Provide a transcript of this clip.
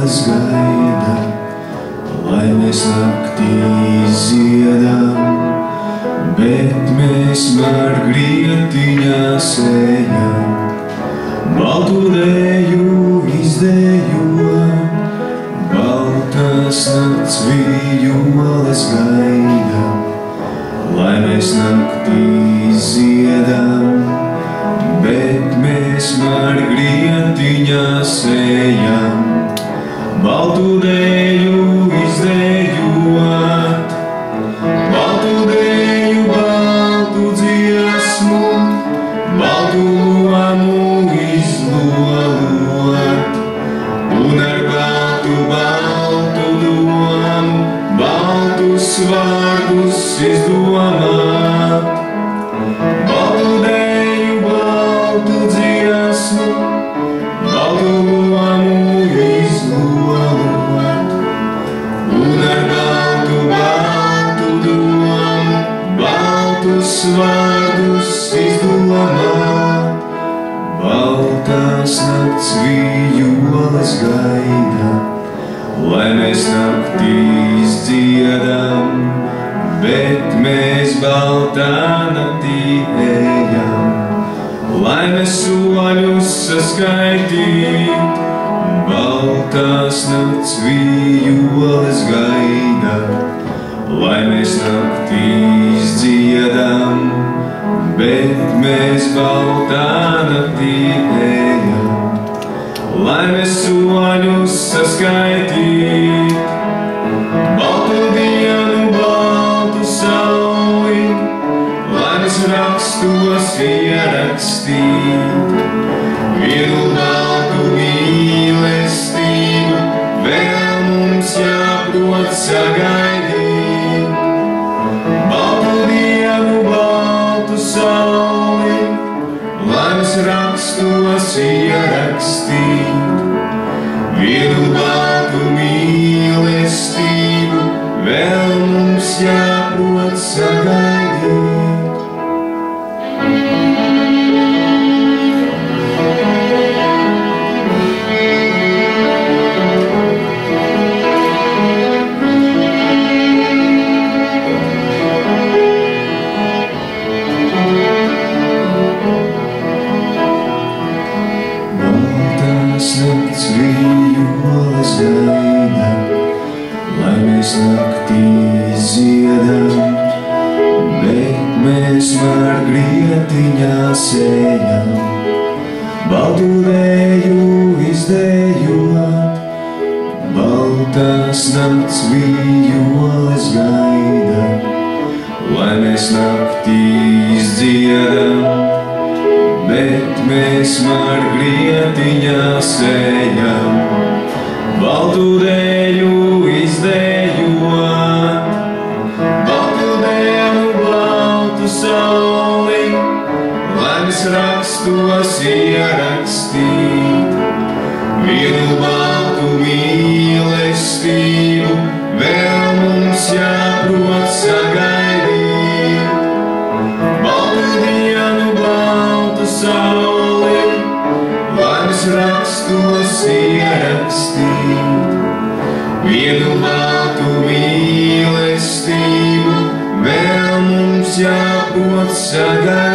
ielas gaida, lai mēs naktī ziedam, bet mēs margrietiņās ejam. Baltu dēju izdejojam, baltās nakts vijoles gaida, lai mēs naktī ziedam, bet mēs margrietiņās ejam. Baltu dēju izdejot, baltu dēju, baltu dziesmu, baltu lomu izlolot, un ar baltu, baltu domu, baltus vārdus izdomāt. Baltu dēju, baltu dziesmu, baltu lomu izlolot, un ar baltu, baltu domu, baltus vārdus izdomāt. Baltās nakts vijoles gaida, lai mēs naktīs dziedam, bet mēs baltā naktī ejam. Lai mēs soļus saskaitīt, baltās nakts vijoles gaida, lai mēs naktīs dziedam, bet mēs baltā naktī ejam. Lai mēs soļus saskaitīt, baltu dienu, baltu sauli, lai mēs rakstos ierakstīt vienu baltu mīlestību, vēl mums jāprot sagaidīt. Baltu dienu, baltu sauli, lai mēs rakstos ierakstīt vienu baltu mīlestību, vēl mums jāprot sagaidīt. Nakts vijoles gaida, lai mēs naktī ziedam, bet mēs margrietiņās ejam. Baltu dēju izdejot, baltās nakts vijoles gaida, lai mēs naktī dziedam, bet mēs margrietiņās ejam. Baltu dēju izdejot, baltu dienu, baltu sauli, lai mēs rakstos ierakstīt vienu baltu mīlestību, vēl mums jāprot sagaidīt. Baltu dienu, baltu sauli, lai mēs rakstos ierakstīt vienu baltu mīlestību, vēl mums jāprot sagaidīt.